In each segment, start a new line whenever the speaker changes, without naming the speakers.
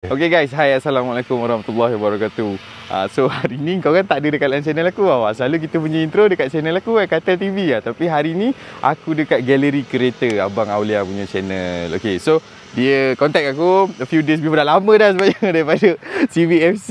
Okay guys, hai, Assalamualaikum warahmatullahi wabarakatuh. So hari ni korang tak ada dekat dalam channel aku tau. Selalu kita punya intro dekat channel aku Katel TV lah. Tapi hari ni aku dekat galeri kereta Abang Aulia punya channel. Okay, so dia contact aku a few days before. Dah lama dah sebenarnya daripada CVFC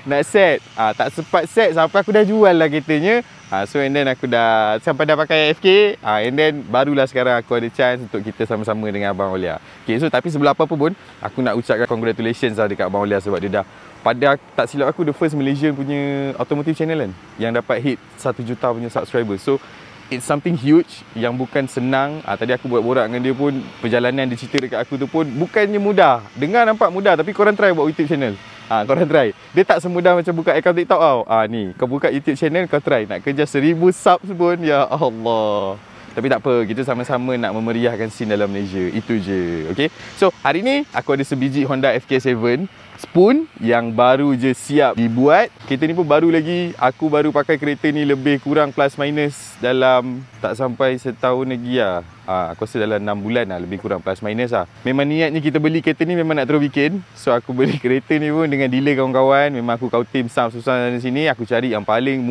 nak set. Tak sempat set sampai aku dah jual lah keretanya. So and then aku dah sampai dah pakai FK, and then barulah sekarang aku ada chance untuk kita sama-sama dengan Abang Aulia. Okay, so tapi sebelum apa pun aku nak ucapkan congratulations lah dekat Abang Aulia sebab dia dah, pada tak silap aku, the first Malaysian punya automotive channel kan yang dapat hit 1 juta punya subscriber. So it's something huge yang bukan senang. Tadi aku borak dengan dia pun, perjalanan dia cerita dekat aku tu pun bukannya mudah. Dengar nampak mudah tapi korang try buat YouTube channel. Korang try. Dia tak semudah macam buka account TikTok tau. Ni, kau buka YouTube channel, kau try. Nak kejar 1000 subs pun, ya Allah. Tapi tak apa, kita sama-sama nak memeriahkan scene dalam Malaysia. Itu je, okay? So, hari ni aku ada sebiji Honda FK7 Spoon yang baru je siap dibuat. Kereta ni pun baru lagi. Aku baru pakai kereta ni lebih kurang plus minus dalam tak sampai setahun lagi lah. Aku rasa dalam 6 bulan lah, lebih kurang plus minus lah. Memang niatnya kita beli kereta ni memang nak terus bikin. So aku beli kereta ni pun dengan dealer kawan-kawan. Memang aku kau tim susah dari sini. Aku cari yang paling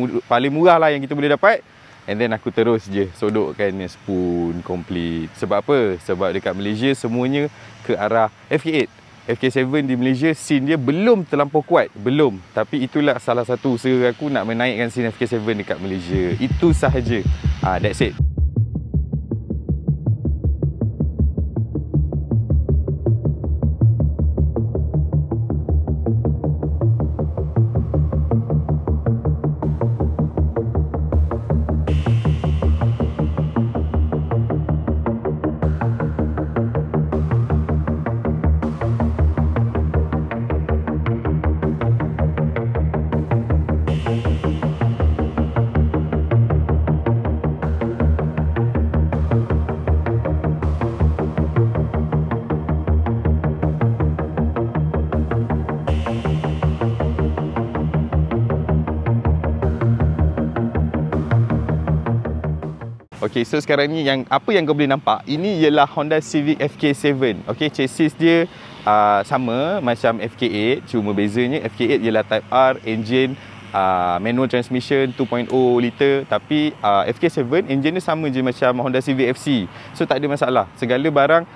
murah lah yang kita boleh dapat. And then aku terus je sodokkan spoon complete. Sebab apa? Sebab dekat Malaysia semuanya ke arah FK8. FK7 di Malaysia scene dia belum terlampau kuat. Belum. Tapi itulah salah satu usaha aku nak menaikkan scene FK7 dekat Malaysia. Itu sahaja. That's it. Okay, so sekarang ni apa yang kau boleh nampak, ini ialah Honda Civic FK7. Okay, chassis dia sama macam FK8, cuma bezanya FK8 ialah Type R, engine manual transmission 2.0 liter. Tapi FK7 engine dia sama je macam Honda Civic FC. So tak ada masalah. Segala barang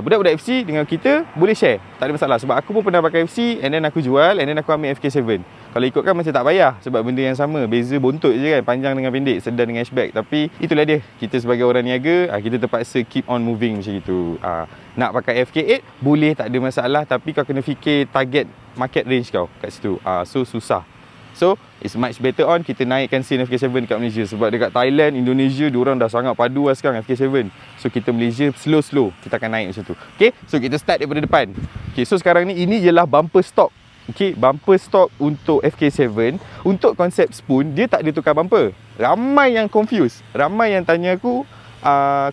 budak-budak FC dengan kita boleh share, tak ada masalah. Sebab aku pun pernah pakai FC, and then aku jual, and then aku ambil FK7. Kalau ikutkan macam tak payah, sebab benda yang sama, beza bontot je kan, panjang dengan pendek, sedan dengan hatchback. Tapi itulah dia, kita sebagai orang niaga, kita terpaksa keep on moving macam itu. Nak pakai FK8 boleh, tak ada masalah, tapi kau kena fikir target market range kau kat situ. So susah. So it's much better on kita naikkan scene FK7 dekat Malaysia. Sebab dekat Thailand, Indonesia, diorang dah sangat padu lah sekarang FK7. So kita Malaysia slow-slow kita akan naik macam tu. Okay, so kita start daripada depan. Okay, so sekarang ni ini ialah bumper stock. Okay, bumper stock untuk FK7. Untuk konsep spoon, dia tak ada tukar bumper. Ramai yang confused. Ramai yang tanya aku,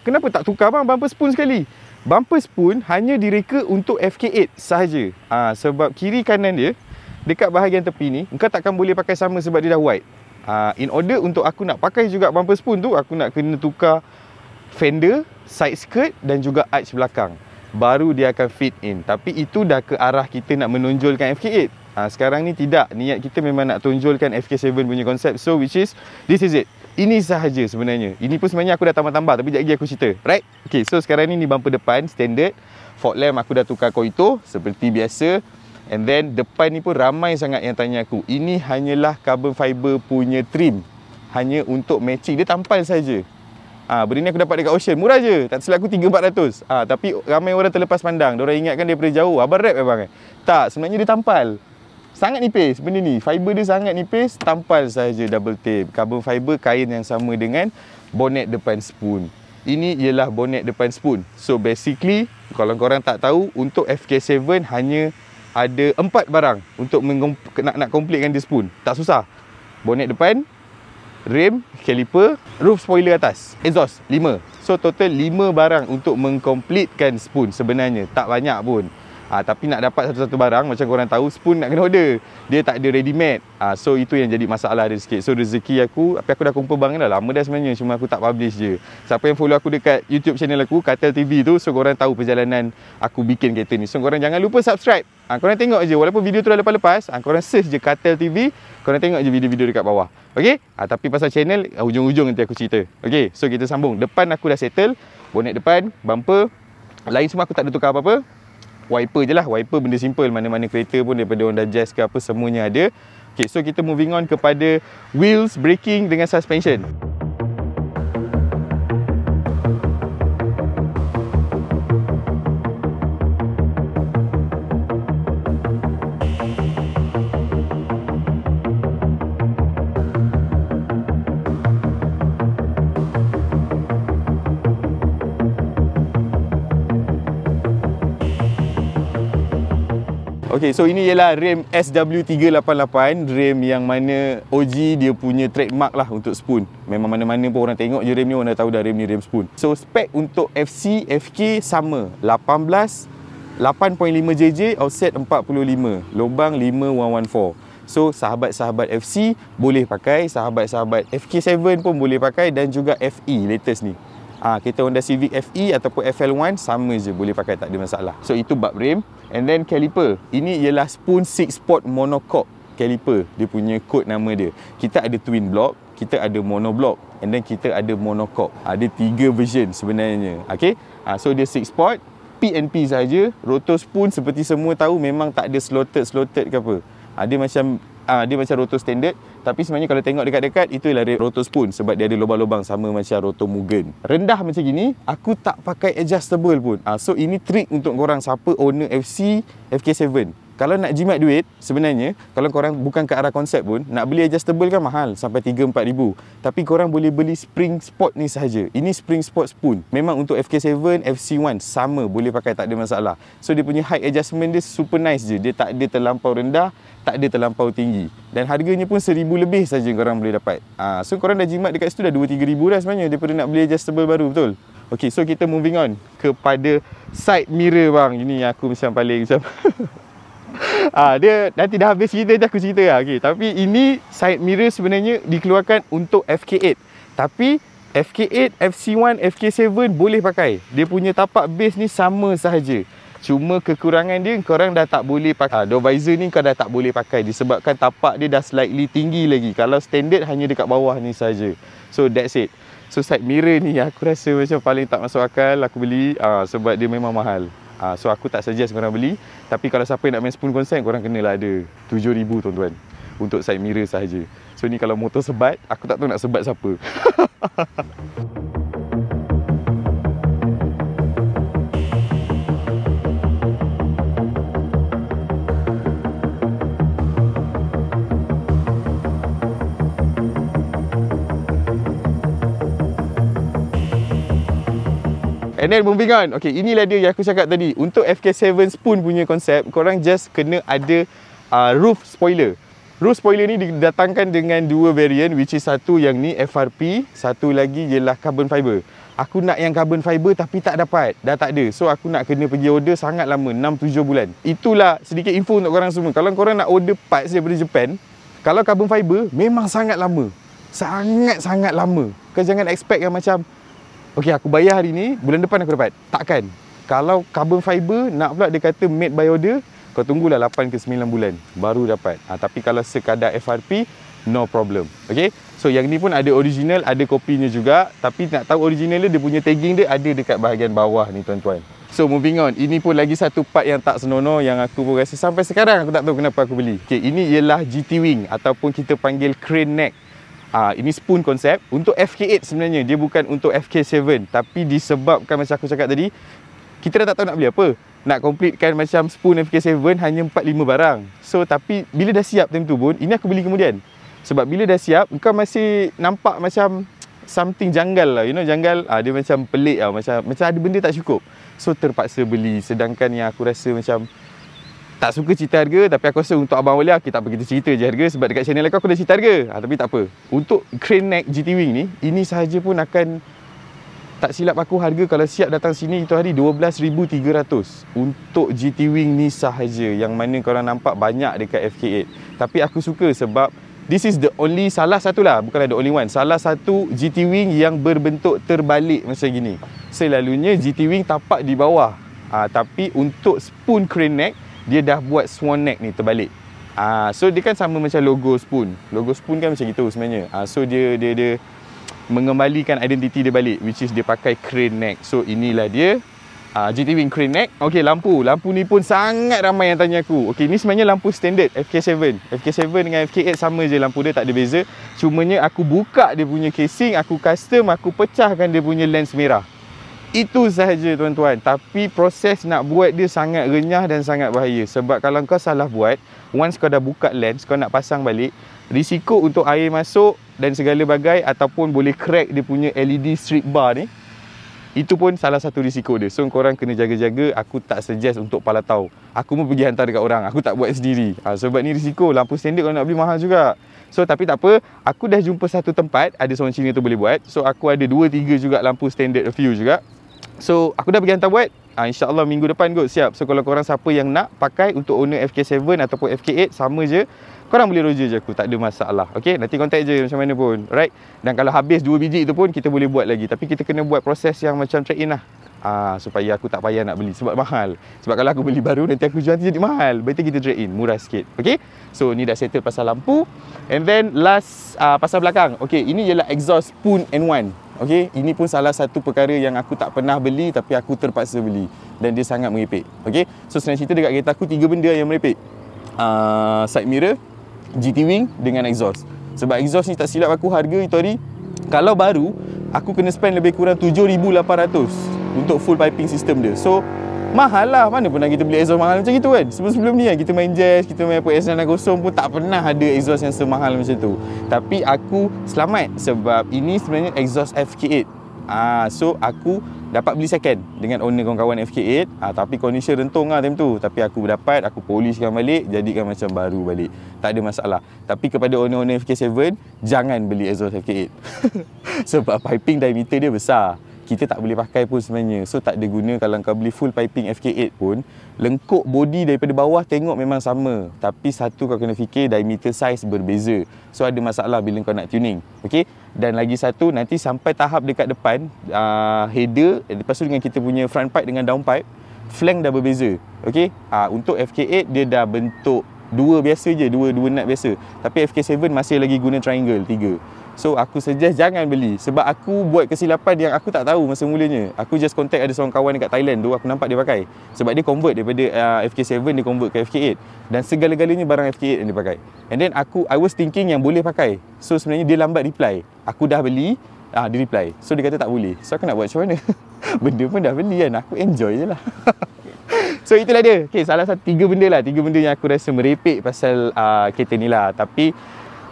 kenapa tak tukar bang bumper spoon sekali? Bumper spoon hanya direka untuk FK8 sahaja. Sebab kiri kanan dia dekat bahagian tepi ni, engkau takkan boleh pakai sama sebab dia dah wide. In order untuk aku nak pakai juga bumper spoon tu, aku nak kena tukar fender, side skirt dan juga arch belakang. Baru dia akan fit in. Tapi itu dah ke arah kita nak menonjolkan FK8. Sekarang ni tidak. Niat kita memang nak tonjolkan FK7 punya konsep. So which is, this is it. Ini sahaja sebenarnya. Ini pun sebenarnya aku dah tambah-tambah, tapi sekejap lagi aku cerita. Right? Okay, so sekarang ni bumper depan standard. Fog lamp aku dah tukar Koito seperti biasa. And then depan ni pun ramai sangat yang tanya aku, ini hanyalah carbon fiber punya trim, hanya untuk matching. Dia tampal saja. Benda ni aku dapat dekat Ocean, murah je, tak silap aku 300-400. Tapi ramai orang terlepas pandang. Diorang ingatkan daripada jauh, abang rap abang tak, sebenarnya dia tampal. Sangat nipis benda ni, fiber dia sangat nipis, tampal saja double tape. Carbon fiber, kain yang sama dengan bonet depan spoon. Ini ialah bonet depan spoon. So basically, kalau korang tak tahu, untuk FK7 hanya ada 4 barang untuk nak completekan dia spoon. Tak susah. Bonet depan, rem, caliper, roof spoiler atas, exhaust 5. So total 5 barang untuk mengcompletekan spoon sebenarnya. Tak banyak pun. Tapi nak dapat satu-satu barang, macam korang tahu, spoon nak kena order. Dia tak ada ready made. So itu yang jadi masalah dia sikit. So rezeki aku, tapi aku dah kumpul barang dah lama dah sebenarnya, cuma aku tak publish je. Siapa yang follow aku dekat YouTube channel aku, Katel TV tu, so korang tahu perjalanan aku bikin kereta ni. So korang jangan lupa subscribe. Korang tengok je, walaupun video tu dah lepas-lepas, korang search je Cartel TV, korang tengok je video-video dekat bawah. Okay? Tapi pasal channel, hujung-hujung nanti aku cerita. Okay, so kita sambung. Depan aku dah settle, bonet depan, bumper, lain semua aku tak ada tukar apa-apa. Wiper je lah, wiper benda simple, mana-mana kereta pun daripada Honda Jazz ke apa, semuanya ada. Okay, so kita moving on kepada wheels, braking dengan suspension. Okay, so ini ialah rem SW388, rem yang mana OG dia punya trademark lah untuk spoon. Memang mana-mana pun orang tengok je rem ni, orang dah tahu dah rem ni rem spoon. So spek untuk FC, FK sama, 8.5 JJ, offset 45, lubang 5114. So sahabat-sahabat FC boleh pakai, sahabat-sahabat FK7 pun boleh pakai, dan juga FE latest ni. Kita Honda Civic FE ataupun FL1 sama je, boleh pakai, tak ada masalah. So itu bab rem. And then caliper, ini ialah spoon 6-spot monocoque caliper, dia punya kod nama dia. Kita ada twin block, kita ada monoblock, and then kita ada monocoque. Ada 3 version sebenarnya. Okay, so dia 6-spot, P&P saja. Rotor spoon seperti semua tahu memang tak ada slotted ke apa. Dia macam rotor standard, tapi sebenarnya kalau tengok dekat-dekat, itu ialah rotor spoon sebab dia ada lubang-lubang sama macam rotor Mugen. Rendah macam gini, aku tak pakai adjustable pun. So ini trik untuk korang siapa owner FC, FK7. Kalau nak jimat duit, sebenarnya kalau korang bukan ke arah konsep pun, nak beli adjustable kan mahal, sampai 3-4 ribu. Tapi korang boleh beli spring spot ni sahaja. Ini spring spot spoon. Memang untuk FK7, FC1 sama, boleh pakai, tak ada masalah. So dia punya height adjustment dia super nice je. Dia tak ada terlampau rendah, tak ada terlampau tinggi. Dan harganya pun 1,000 lebih saja korang boleh dapat. So korang dah jimat dekat situ dah 2-3 ribu dah sebenarnya, daripada nak beli adjustable baru, betul? Okay, so kita moving on kepada side mirror bang. Ini yang aku macam paling macam dia nanti dah habis cerita je aku cerita lah. Okay, tapi ini side mirror sebenarnya dikeluarkan untuk FK8. Tapi FK8, FC1, FK7 boleh pakai. Dia punya tapak base ni sama sahaja. Cuma kekurangan dia, korang dah tak boleh pakai. Door visor ni kau dah tak boleh pakai disebabkan tapak dia dah slightly tinggi lagi. Kalau standard hanya dekat bawah ni saja. So that's it. So side mirror ni aku rasa macam paling tak masuk akal aku beli, sebab dia memang mahal. So aku tak suggest korang beli. Tapi kalau siapa yang nak main spoon concept, korang kenalah ada 7,000 tuan-tuan untuk side mirror sahaja. So ni kalau motor sebat, aku tak tahu nak sebat siapa. And then moving on. Okay, inilah dia yang aku cakap tadi. Untuk FK7 spoon punya konsep, korang just kena ada roof spoiler. Roof spoiler ni didatangkan dengan 2 variant, which is satu yang ni FRP, satu lagi ialah carbon fiber. Aku nak yang carbon fiber tapi tak dapat, dah tak ada. So aku nak kena pergi order sangat lama, 6-7 bulan. Itulah sedikit info untuk korang semua. Kalau korang nak order parts daripada Japan, kalau carbon fiber memang sangat lama. Sangat-sangat lama. Kau jangan expect yang macam okey, aku bayar hari ni, bulan depan aku dapat. Takkan. Kalau carbon fiber, nak pula dia kata made by order, kau tunggulah 8 ke 9 bulan baru dapat. Tapi kalau sekadar FRP, no problem. Okay, so yang ni pun ada original, ada kopinya juga. Tapi nak tahu original dia punya tagging dia ada dekat bahagian bawah ni tuan-tuan. So moving on, ini pun lagi satu part yang tak senonoh yang aku pun rasa sampai sekarang aku tak tahu kenapa aku beli. Okay, ini ialah GT Wing ataupun kita panggil crane neck. Ini spoon konsep untuk FK8 sebenarnya, dia bukan untuk FK7. Tapi disebabkan macam aku cakap tadi, kita dah tak tahu nak beli apa. Nak completekan macam spoon FK7 hanya 4-5 barang. So tapi bila dah siap time tu pun, ini aku beli kemudian. Sebab bila dah siap, kau masih nampak macam something janggal lah. You know, janggal, dia macam pelik lah, macam ada benda tak cukup. So terpaksa beli. Sedangkan yang aku rasa macam tak suka cerita harga, tapi aku rasa untuk Abang Walia kita tak pergi cerita je harga, sebab dekat channel aku dah cerita harga. Tapi tak apa. Untuk crane neck GT Wing ni, ini sahaja pun akan, tak silap aku harga kalau siap datang sini itu hari 12,300 untuk GT Wing ni sahaja, yang mana korang nampak banyak dekat FK8. Tapi aku suka sebab this is the only, salah satu lah, bukan ada only one, salah satu GT Wing yang berbentuk terbalik macam gini. Selalunya GT Wing tapak di bawah. Tapi untuk spoon crane neck, dia dah buat swan neck ni terbalik. So dia kan sama macam logo Spoon. Logo Spoon kan macam gitu sebenarnya. So dia mengembalikan identiti dia balik, which is dia pakai crane neck. So inilah dia GT Wing crane neck. Okey, lampu ni pun sangat ramai yang tanya aku. Okey, ni sebenarnya lampu standard FK7. FK7 dengan FK8 sama je, lampu dia tak ada beza. Cumanya aku buka dia punya casing, aku custom, aku pecahkan dia punya lens merah. Itu sahaja tuan-tuan. Tapi proses nak buat dia sangat renyah dan sangat bahaya. Sebab kalau kau salah buat, once kau dah buka lens, kau nak pasang balik, risiko untuk air masuk dan segala bagai, ataupun boleh crack dia punya LED strip bar ni, itu pun salah satu risiko dia. So korang kena jaga-jaga. Aku tak suggest untuk palatau. Aku pun pergi hantar dekat orang, aku tak buat sendiri. Sebab ni risiko. Lampu standard kalau nak beli mahal juga. So tapi tak apa, aku dah jumpa satu tempat, ada seorang Cina tu boleh buat. So aku ada 2-3 juga lampu standard, a few juga. So aku dah pergi hantar buat. InsyaAllah minggu depan kot siap. So kalau korang siapa yang nak pakai untuk owner FK7 ataupun FK8, sama je, korang boleh roger je aku, tak ada masalah. Okay, nanti contact je macam mana pun. Right. Dan kalau habis 2 biji tu pun kita boleh buat lagi. Tapi kita kena buat proses yang macam trade-in lah. Supaya aku tak payah nak beli sebab mahal. Sebab kalau aku beli baru nanti aku jual nanti jadi mahal. Better kita trade-in, murah sikit. Okay. So ni dah settle pasal lampu. And then last pasal belakang. Okay, ini ialah exhaust Spoon N1. Okay, ini pun salah satu perkara yang aku tak pernah beli tapi aku terpaksa beli. Dan dia sangat merepek. Okay, so senang cerita dekat kereta aku 3 benda yang merepek. Side mirror, GT Wing dengan exhaust. Sebab exhaust ni tak silap aku harga itu hari, kalau baru, aku kena spend lebih kurang 7,800 untuk full piping system dia. So mahal lah. Mana pernah kita beli exhaust mahal macam itu kan. Sebelum ni kan kita main Jazz, kita main apa S960 pun tak pernah ada exhaust yang semahal macam tu. Tapi aku selamat sebab ini sebenarnya exhaust FK8. So aku dapat beli second dengan owner kawan-kawan FK8. Tapi condition rentung lah time tu. Tapi aku dapat, aku polishkan balik, jadikan macam baru balik. Tak ada masalah. Tapi kepada owner-owner FK7, jangan beli exhaust FK8. Sebab piping diameter dia besar. Kita tak boleh pakai pun sebenarnya. So tak ada guna kalau kau beli full piping FK8 pun. Lengkuk body daripada bawah tengok memang sama. Tapi satu kau kena fikir diameter size berbeza. So ada masalah bila kau nak tuning. Okay. Dan lagi satu, nanti sampai tahap dekat depan, header, lepas tu dengan kita punya front pipe dengan down pipe, flank dah berbeza. Okay. Untuk FK8 dia dah bentuk dua biasa je, dua nut biasa. Tapi FK7 masih lagi guna triangle 3. So aku suggest jangan beli. Sebab aku buat kesilapan yang aku tak tahu masa mulanya. Aku just contact ada seorang kawan dekat Thailand tu, aku nampak dia pakai. Sebab dia convert daripada FK7 dia convert ke FK8. Dan segala-galanya barang FK8 yang dia pakai. And then I was thinking yang boleh pakai. So sebenarnya dia lambat reply. Aku dah beli, dia reply. So dia kata tak boleh. So aku nak buat macam mana? Benda pun dah beli kan, aku enjoy je lah. So itulah dia. Okay, salah satu 3 benda lah. 3 benda yang aku rasa merepek pasal kereta ni lah. Tapi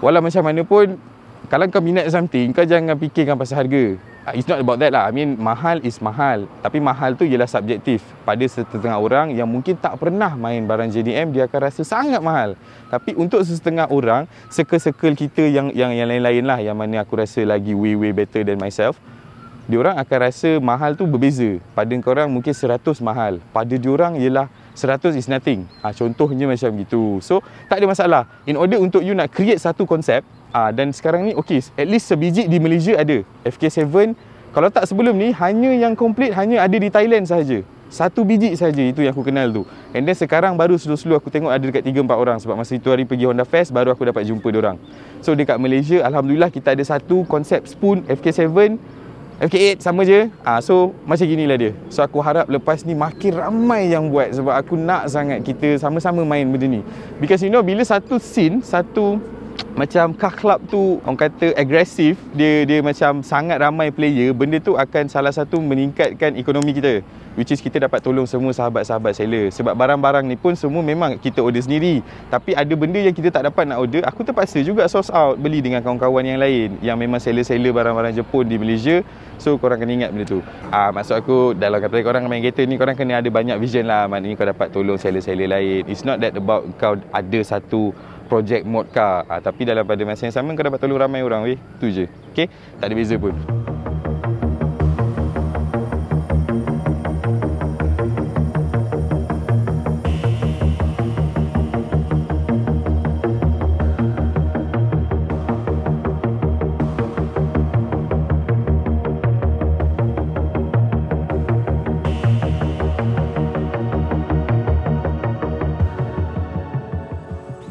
walau macam mana pun, kalau kau minat something, kau jangan fikirkan pasal harga. It's not about that lah. I mean, mahal is mahal. Tapi mahal tu ialah subjektif. Pada setengah orang yang mungkin tak pernah main barang JDM, dia akan rasa sangat mahal. Tapi untuk setengah orang, circle-circle kita yang lain-lain lah, yang mana aku rasa lagi way better than myself, diorang akan rasa mahal tu berbeza. Pada korang mungkin 100 mahal. Pada diorang ialah 100 is nothing. Contohnya macam gitu. So, tak ada masalah. In order untuk you nak create satu konsep, dan sekarang ni, okay, at least sebiji di Malaysia ada. FK7, kalau tak sebelum ni, hanya yang complete hanya ada di Thailand sahaja. 1 biji saja itu yang aku kenal tu. And then sekarang baru slow-slow aku tengok ada dekat 3-4 orang. Sebab masa itu hari pergi Honda Fest, baru aku dapat jumpa diorang. So, dekat Malaysia, Alhamdulillah kita ada satu konsep Spoon FK7, FK8 sama je. So macam ginilah dia. So aku harap lepas ni makin ramai yang buat. Sebab aku nak sangat kita sama-sama main benda ni. Because you know, bila satu scene, satu macam car club tu orang kata agresif, dia macam sangat ramai player, benda tu akan salah satu meningkatkan ekonomi kita, which is kita dapat tolong semua sahabat-sahabat seller. Sebab barang-barang ni pun semua memang kita order sendiri, tapi ada benda yang kita tak dapat nak order, aku terpaksa juga source out, beli dengan kawan-kawan yang lain yang memang seller-seller barang-barang Jepun di Malaysia. So korang kena ingat benda tu. Maksud aku, dalam kata korang main kereta ni, korang kena ada banyak vision lah. Maknanya kau dapat tolong seller-seller lain. It's not that about kau ada satu project mod car, tapi dalam pada masa yang sama kau dapat tolong ramai orang weh. Tu je. Okay, tak ada beza pun.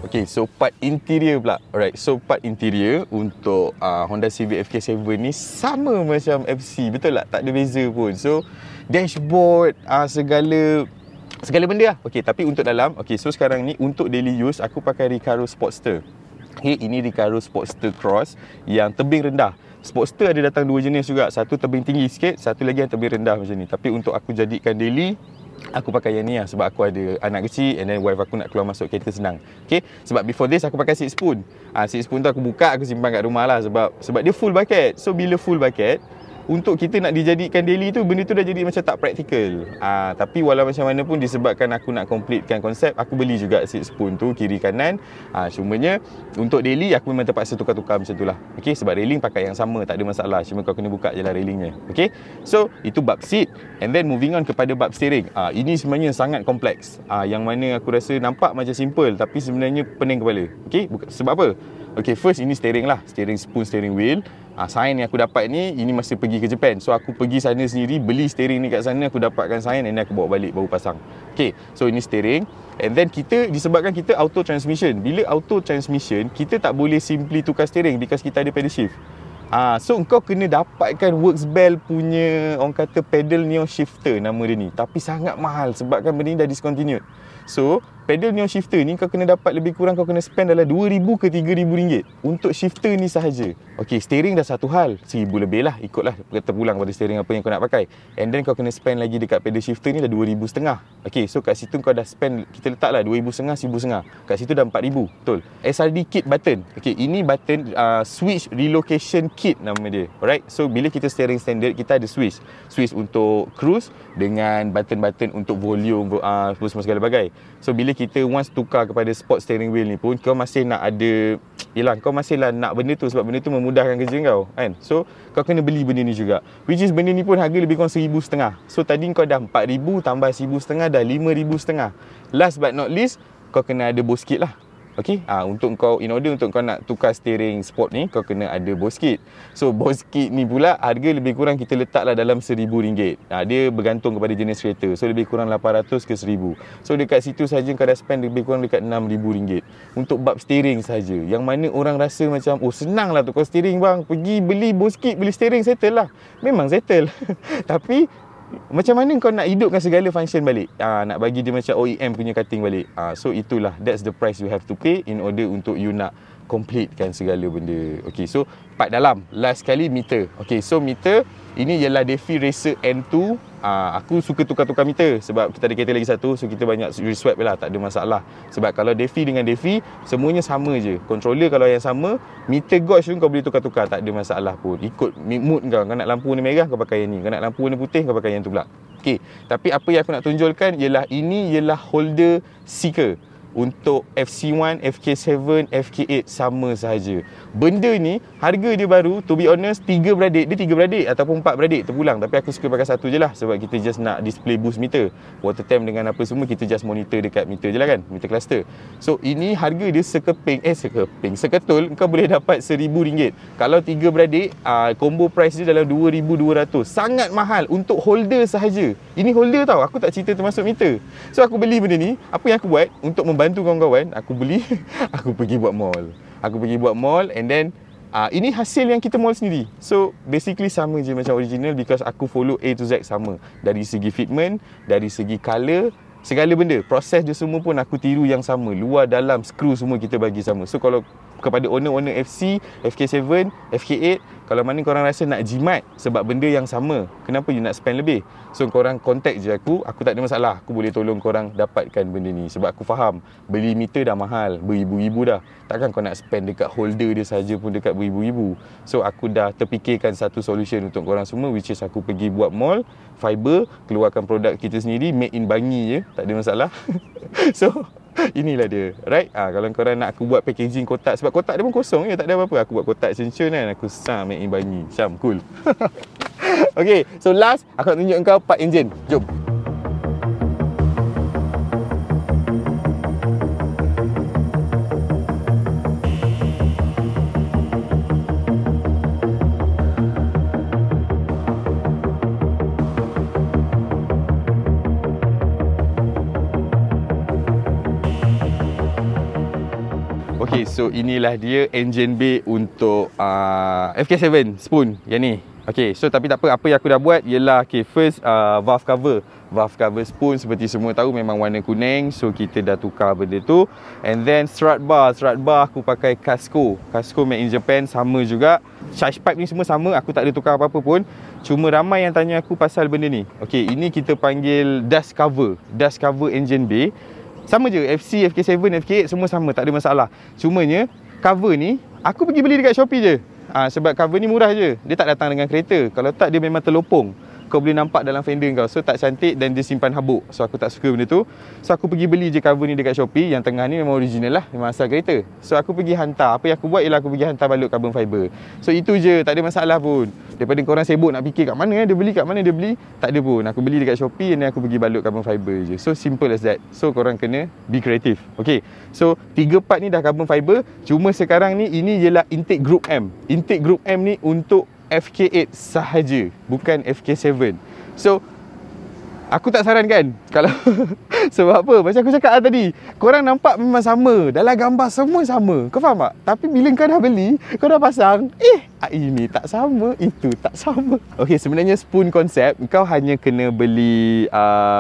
Okay, so part interior pula. Alright, so part interior untuk Honda Civic FK7 ni sama macam FC. Betul tak? Tak ada beza pun. So, dashboard, segala benda lah. Okay, tapi untuk dalam, okay, so sekarang ni untuk daily use, aku pakai Recaro Sportster. Okay, ini Recaro Sportster Cross yang tebing rendah. Sportster ada datang dua jenis juga. Satu tebing tinggi sikit, satu lagi yang tebing rendah macam ni. Tapi untuk aku jadikan daily, aku pakai yang ni lah. Sebab aku ada anak kecil and then wife aku nak keluar masuk kereta senang. Okay, sebab before this aku pakai 6 spoon. 6 spoon tu aku buka, aku simpan kat rumah lah. Sebab dia full bucket. So bila full bucket, untuk kita nak dijadikan daily tu, benda tu dah jadi macam tak praktikal. Tapi walau macam mana pun, disebabkan aku nak completekan konsep, aku beli juga 6 spoon tu kiri kanan. Cumanya untuk daily aku memang terpaksa tukar-tukar macam tu lah. Okay, sebab railing pakai yang sama, tak ada masalah. Cuma kau kena buka je lah railingnya. Okay, so itu bab seat. And then moving on kepada bab steering. Ini sebenarnya sangat kompleks. Yang mana aku rasa nampak macam simple, tapi sebenarnya pening kepala. Okay, sebab apa? Okay, first ini steering lah. Steering wheel. Sign yang aku dapat ni, ini masa pergi ke Japan. So aku pergi sana sendiri, beli steering ni kat sana, aku dapatkan sign and then aku bawa balik, baru pasang. Okay, so ini steering. And then kita, disebabkan kita auto transmission. Bila auto transmission, kita tak boleh simply tukar steering because kita ada pedal shift. So kau kena dapatkan Worksbell punya, orang kata pedal neo shifter nama dia ni. Tapi sangat mahal sebabkan benda ni dah discontinued. So pedal neo shifter ni kau kena dapat lebih kurang, kau kena spend dalam RM2,000 ke RM3,000 untuk shifter ni sahaja. Okay, steering dah satu hal, RM1,000 lebih lah, ikutlah terpulang pada steering apa yang kau nak pakai. And then kau kena spend lagi dekat pedal shifter ni dah RM2,500. Okay, so kat situ kau dah spend, kita letak lah RM2,500, RM1,500. Kat situ dah RM4,000, betul. SRD kit button. Okay, ini button switch relocation kit nama dia. Alright, so bila kita steering standard, kita ada switch untuk cruise dengan button-button untuk volume, semua segala bagai. So bila kita once tukar kepada sport steering wheel ni pun, kau masih nak ada, yelah, kau masih lah nak benda tu sebab benda tu memudahkan kerja kau kan. So kau kena beli benda ni juga, which is benda ni pun harga lebih kurang RM1,500. So tadi kau dah RM4,000 tambah RM1,500 dah RM5,500. Last but not least, kau kena ada boost kit lah. Okay, untuk kau, in order untuk kau nak tukar steering sport ni, kau kena ada boost kit. So boost kit ni pula harga lebih kurang kita letaklah dalam RM1,000. Dia bergantung kepada jenis kereta. So lebih kurang 800 ke 1000. So dekat situ saja kau dah spend lebih kurang dekat RM6,000 untuk bab steering saja. Yang mana orang rasa macam, oh senang lah tukar steering bang, pergi beli boost kit, beli steering, settle lah. Memang settle. Tapi macam mana kau nak hidupkan segala function balik? Nak bagi dia macam OEM punya cutting balik. So itulah, that's the price you have to pay in order untuk you nak completekan segala benda. Okay, so part dalam, last kali meter. Okay, so meter ini ialah Defi Racer N2. Aku suka tukar-tukar meter sebab kita ada kereta lagi satu, so kita banyak reswap lah, tak ada masalah. Sebab kalau Defi dengan Defi, semuanya sama je. Controller kalau yang sama, meter gauge pun kau boleh tukar-tukar, tak ada masalah pun. Ikut mood kau. Kau nak lampu warna merah, kau pakai yang ni. Kau nak lampu warna putih, kau pakai yang tu pula. Okay, tapi apa yang aku nak tunjulkan ialah ini ialah holder seeker. Untuk FC1, FK7, FK8 sama sahaja. Benda ni harga dia baru, to be honest, 3 beradik. Dia 3 beradik ataupun 4 beradik terpulang. Tapi aku suka pakai satu je lah sebab kita just nak display boost meter. Water temp dengan apa semua kita just monitor dekat meter je lah kan, meter cluster. So ini harga dia seketul kau boleh dapat RM1,000. Kalau 3 beradik, combo price dia dalam RM2,200. Sangat mahal untuk holder sahaja. Ini holder tau, aku tak cerita termasuk meter. So aku beli benda ni, apa yang aku buat untuk membantu kawan-kawan, aku beli, aku pergi buat mall and then ini hasil yang kita mall sendiri. So basically sama je macam original because aku follow A to Z sama. Dari segi fitment, dari segi color, segala benda, proses dia semua pun aku tiru yang sama. Luar, dalam, skru semua kita bagi sama. So kalau kepada owner-owner FC, FK7, FK8, kalau mana korang rasa nak jimat sebab benda yang sama, kenapa you nak spend lebih? So korang contact je aku tak ada masalah. Aku boleh tolong korang dapatkan benda ni. Sebab aku faham, beli meter dah mahal, beribu-ribu dah. Takkan kau nak spend dekat holder dia saja pun dekat beribu-ribu. So aku dah terfikirkan satu solution untuk korang semua, which is aku pergi buat mall, fiber, keluarkan produk kita sendiri, made in Bangi je, tak ada masalah. So inilah dia, right? Kalau korang nak aku buat packaging kotak, sebab kotak dia pun kosong je, tak ada apa-apa. Aku buat kotak cincin kan, aku made in Bangi. Syam, cool. Okay, so last aku nak tunjuk kau part engine. Jom. Okay, so inilah dia engine bay untuk FK7 spoon yang ni. Okay, so tapi tak apa, apa yang aku dah buat ialah okay, first valve cover spoon seperti semua tahu memang warna kuning. So kita dah tukar benda tu. And then strut bar aku pakai Casco made in Japan, sama juga. Charge pipe ni semua sama, aku tak ada tukar apa-apa pun. Cuma ramai yang tanya aku pasal benda ni. Okay, ini kita panggil dust cover engine bay. Sama je, FC, FK7, FK8 semua sama, tak ada masalah. Cumanya cover ni aku pergi beli dekat Shopee je. Sebab cover ni murah je. Dia tak datang dengan kereta. Kalau tak, dia memang terlopong. Kau boleh nampak dalam fender kau. So tak cantik dan dia simpan habuk. So aku tak suka benda tu. So aku pergi beli je cover ni dekat Shopee. Yang tengah ni memang original lah, memang asal kereta. So aku pergi hantar. Apa yang aku buat ialah aku pergi hantar balut carbon fiber. So itu je, tak ada masalah pun. Daripada korang sibuk nak fikir kat mana dia beli, kat mana dia beli, tak ada pun. Aku beli dekat Shopee dan aku pergi balut carbon fiber je. So simple as that. So korang kena be creative. Okay, so 3 part ni dah carbon fiber. Cuma sekarang ni ini ialah intake group M. Intake group M ni untuk FK8 sahaja, bukan FK7. So aku tak sarankan kalau sebab apa? Macam aku cakap tadi, korang nampak memang sama, dalam gambar semua sama. Kau faham tak? Tapi bila kau dah beli, kau dah pasang, ini tak sama, itu tak sama. Okay, sebenarnya spoon konsep kau hanya kena beli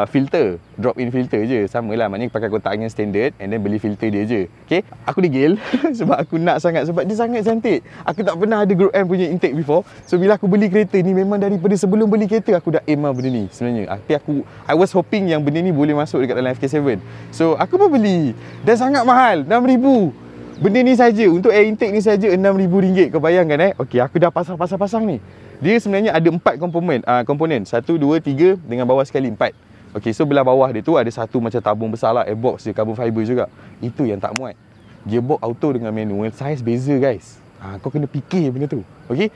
filter, drop in filter je. Sama lah, maknanya pakai kotak angin standard and then beli filter dia je. Okay, aku degil sebab aku nak sangat, sebab dia sangat cantik. Aku tak pernah ada Group M punya intake before. So bila aku beli kereta ni, memang daripada sebelum beli kereta aku dah aim lah benda ni sebenarnya. Tapi I was hoping yang benda ni boleh masuk dekat dalam FK7. So aku pun beli. Dan sangat mahal, 6,000. Benda ni saja, untuk air intake ni saja RM6,000. Kau bayangkan Okey, aku dah pasang ni. Dia sebenarnya ada 4 komponen. 1, 2, 3 dengan bawah sekali 4. Okey, so belah bawah dia tu ada satu macam tabung besar lah, airbox dia, carbon fiber juga. Itu yang tak muat. Gearbox auto dengan manual, saiz beza guys. Kau kena fikir benda tu. Okey.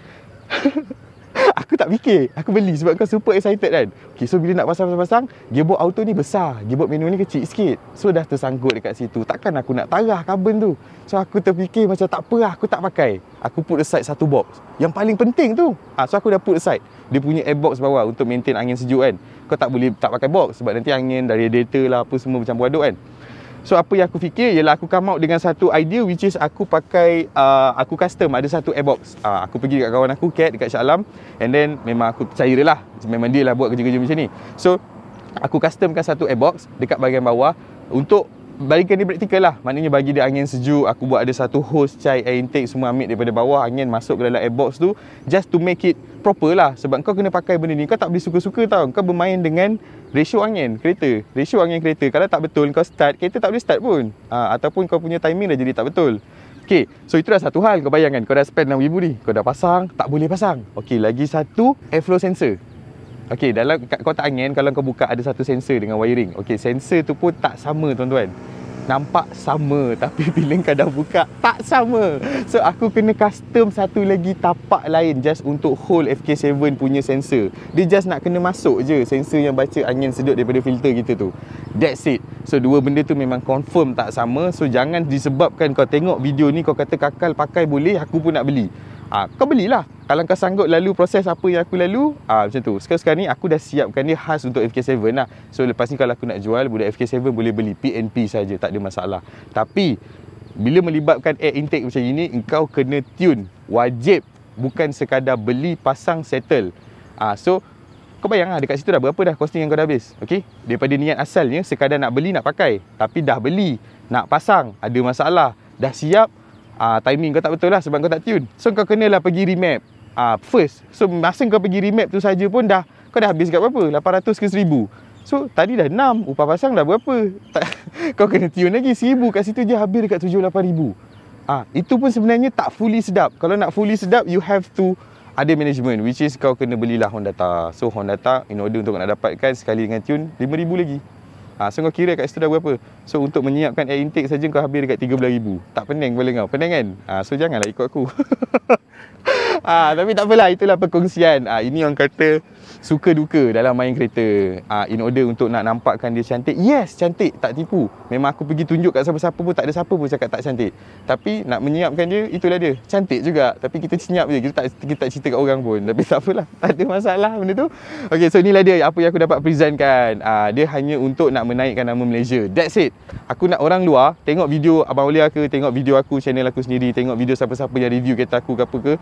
Aku tak fikir, aku beli sebab kau super excited kan. Okay, so bila nak pasang, gearbox auto ni besar, gearbox manual ni kecil sikit. So dah tersangkut dekat situ. Takkan aku nak tarah carbon tu. So aku terfikir macam tak apa lah, aku tak pakai. Aku put aside satu box. Yang paling penting tu. So aku dah put aside. Dia punya airbox bawah untuk maintain angin sejuk kan. Kau tak boleh tak pakai box sebab nanti angin dari radiator lah apa semua macam aduk kan. So apa yang aku fikir ialah aku come out dengan satu idea, which is aku pakai aku custom ada satu airbox. Aku pergi dekat kawan aku Cat dekat Shah Alam, and then memang aku percaya dia lah, memang dia lah buat kerja-kerja macam ni. So aku customkan satu airbox dekat bahagian bawah untuk bagikan dia praktikal lah. Maknanya bagi dia angin sejuk. Aku buat ada satu hose cai air intake, semua ambil daripada bawah, angin masuk ke dalam airbox tu, just to make it proper lah. Sebab kau kena pakai benda ni, kau tak boleh suka-suka tau. Kau bermain dengan ratio angin kereta. Kalau tak betul kau start, kereta tak boleh start pun. Ataupun kau punya timing dah jadi tak betul. Okay, so itu dah satu hal. Kau bayangkan, kau dah spend RM6,000 ni, kau dah pasang, tak boleh pasang. Okay, lagi satu, airflow sensor. Okay, dalam kotak angin kalau kau buka ada satu sensor dengan wiring. Okay, sensor tu pun tak sama tuan-tuan. Nampak sama, tapi bila kau dah buka, tak sama. So aku kena custom satu lagi tapak lain just untuk hold FK7 punya sensor. Dia just nak kena masuk je sensor yang baca angin sedut daripada filter kita tu. That's it. So dua benda tu memang confirm tak sama. So jangan disebabkan kau tengok video ni kau kata Kakal pakai boleh, aku pun nak beli. Kau belilah. Kalau kau sanggup lalu proses apa yang aku lalu, macam tu. Sekarang ni aku dah siapkan dia khas untuk FK7 lah. So lepas ni kalau aku nak jual, budak FK7 boleh beli PNP saja, tak ada masalah. Tapi bila melibatkan air intake macam ini, engkau kena tune. Wajib. Bukan sekadar beli, pasang, settle. So kau bayang dekat situ dah berapa dah costing yang kau dah habis. Okay? Daripada niat asalnya sekadar nak beli, nak pakai. Tapi dah beli, nak pasang, ada masalah. Dah siap, timing kau tak betul lah sebab kau tak tune. So kau kenalah pergi remap first. So masa kau pergi remap tu saja pun kau dah habis kat berapa? 800 ke 1000. So tadi dah 6, upah pasang dah berapa? Kau kena tune lagi 1000 kat situ je habis dekat 7-8,000. Itu pun sebenarnya tak fully sedap. Kalau nak fully sedap, you have to ada management, which is kau kena belilah Hondata. So Hondata in order untuk nak dapatkan sekali dengan tune 5,000 lagi. So kau kira kat situ dah berapa. So untuk menyiapkan air intake saja kau habis dekat 13,000. Tak pening kepala kau? Pening kan? So janganlah ikut aku. Tapi tak apalah, itulah perkongsian. Ini orang kata suka duka dalam main kereta. In order untuk nak nampakkan dia cantik. Yes, cantik, tak tipu. Memang aku pergi tunjuk kat siapa-siapa pun tak ada siapa pun cakap tak cantik. Tapi nak menyiapkan dia, itulah dia. Cantik juga. Tapi kita senyap je. Kita tak cerita kat orang pun. Tapi tak apalah, tak ada masalah benda tu. Okay, so inilah dia apa yang aku dapat presentkan. Dia hanya untuk nak menaikkan nama Malaysia. That's it. Aku nak orang luar tengok video Abang Aulia ke, tengok video aku, channel aku sendiri, tengok video siapa-siapa yang review kereta aku ke apa ke,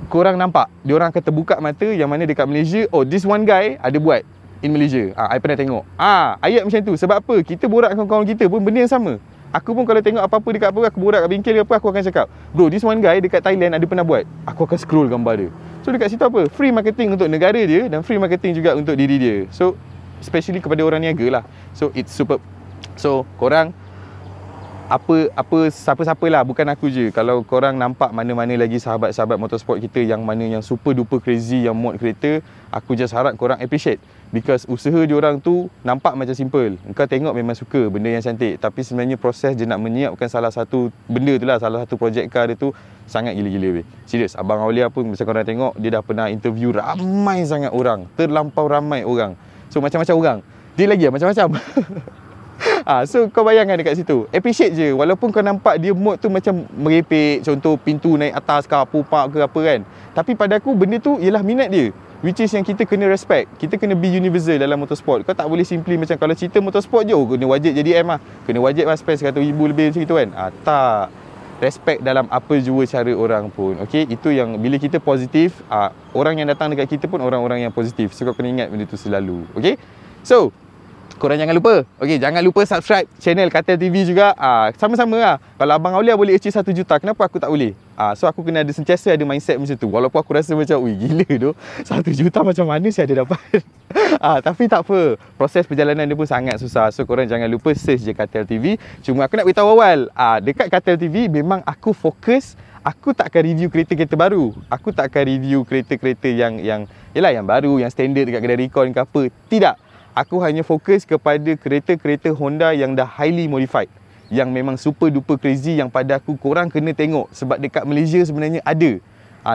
korang nampak, dia orang akan terbuka mata yang mana dekat Malaysia, oh this one guy ada buat in Malaysia. I pernah tengok. Ayat macam tu. Sebab apa? Kita borak dengan kawan kita pun benda yang sama. Aku pun kalau tengok apa-apa dekat apa, aku borak kat bengkel ke apa, aku akan cakap, bro, this one guy dekat Thailand ada pernah buat. Aku akan scroll gambar dia. So dekat situ apa? Free marketing untuk negara dia dan free marketing juga untuk diri dia. So especially kepada orang niaga lah. So it's superb. So korang siapa-siapa lah, bukan aku je. Kalau korang nampak mana-mana lagi sahabat-sahabat motorsport kita yang mana yang super duper crazy yang mod kereta, aku just harap korang appreciate. Because usaha diorang tu nampak macam simple. Engkau tengok memang suka benda yang cantik, tapi sebenarnya proses dia nak menyiapkan salah satu benda tu lah, salah satu projek car dia tu sangat gila-gila weh. Serius, Abang Aulia pun macam korang tengok, dia dah pernah interview ramai sangat orang, terlampau ramai orang. So macam-macam orang. Dia lagi lah macam-macam. So kau bayangkan dekat situ, appreciate je. Walaupun kau nampak dia mod tu macam merepek, contoh pintu naik atas ke, pupak ke apa kan, tapi pada aku benda tu ialah minat dia, which is yang kita kena respect. Kita kena be universal dalam motorsport. Kau tak boleh simply macam kalau cerita motorsport je, kena wajib jadi M lah, kena wajib lah spend 100,000 lebih macam tu kan. Tak. Respect dalam apa jua cara orang pun. Okay, itu yang bila kita positif, orang yang datang dekat kita pun orang-orang yang positif. So kau kena ingat benda tu selalu. Okay, so korang jangan lupa, jangan lupa subscribe channel Cartel TV juga. Sama-sama lah. Kalau Abang Aulia boleh achieve 1 juta, kenapa aku tak boleh? So aku kena ada sentiasa ada mindset macam tu. Walaupun aku rasa macam, gila tu, 1 juta macam mana saya ada dapat? Tapi tak apa, proses perjalanan dia pun sangat susah. So korang jangan lupa search je Cartel TV. Cuma aku nak beritahu awal, dekat Cartel TV memang aku fokus, aku tak akan review kereta-kereta baru. Aku tak akan review kereta-kereta yang baru, yang standard dekat kedai recon ke apa. Tidak. Aku hanya fokus kepada kereta-kereta Honda yang dah highly modified, yang memang super duper crazy, yang pada aku korang kena tengok. Sebab dekat Malaysia sebenarnya ada.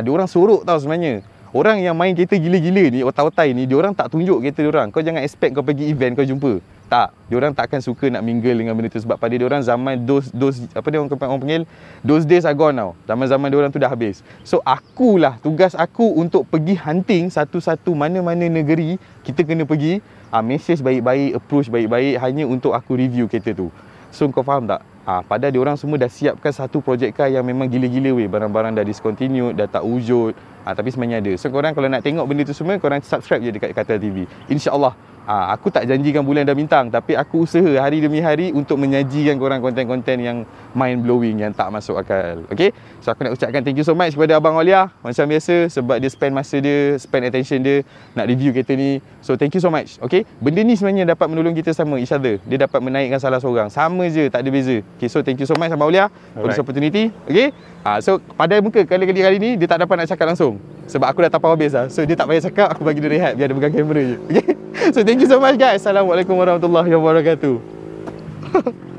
Diorang sorok tau sebenarnya. Orang yang main kereta gila-gila ni, otai-otai ni, diorang tak tunjuk kereta diorang. Kau jangan expect kau pergi event kau jumpa. Tak, diorang takkan suka nak mingle dengan benda tu. Sebab pada diorang zaman those days are gone tau. Zaman-zaman diorang tu dah habis. So akulah, tugas aku untuk pergi hunting satu-satu mana-mana negeri kita kena pergi. Message baik-baik, approach baik-baik, hanya untuk aku review kereta tu. So kau faham tak? Pada diorang semua dah siapkan satu projek car yang memang gila-gila weh. Barang-barang dah discontinued, dah tak wujud, tapi sebenarnya ada. So korang kalau nak tengok benda tu semua, korang subscribe je dekat Cartel TV. InsyaAllah. Aku tak janjikan bulan dan bintang, tapi aku usaha hari demi hari untuk menyajikan korang konten-konten yang mind-blowing, yang tak masuk akal. Okay? So aku nak ucapkan thank you so much kepada Abang Aulia. Macam biasa, sebab dia spend masa dia, spend attention dia nak review kereta ni. So thank you so much. Okay? Benda ni sebenarnya dapat menolong kita sama, each other. Dia dapat menaikkan salah seorang. Sama je, tak ada beza. Okay, so thank you so much Abang Aulia for this opportunity. Okay? So pada muka kali ni dia tak dapat nak cakap langsung, sebab aku dah tapau habis lah. So dia tak payah cakap, aku bagi dia rehat biar dia pegang kamera je. Okay? So thank you so much guys. Assalamualaikum warahmatullahi wabarakatuh.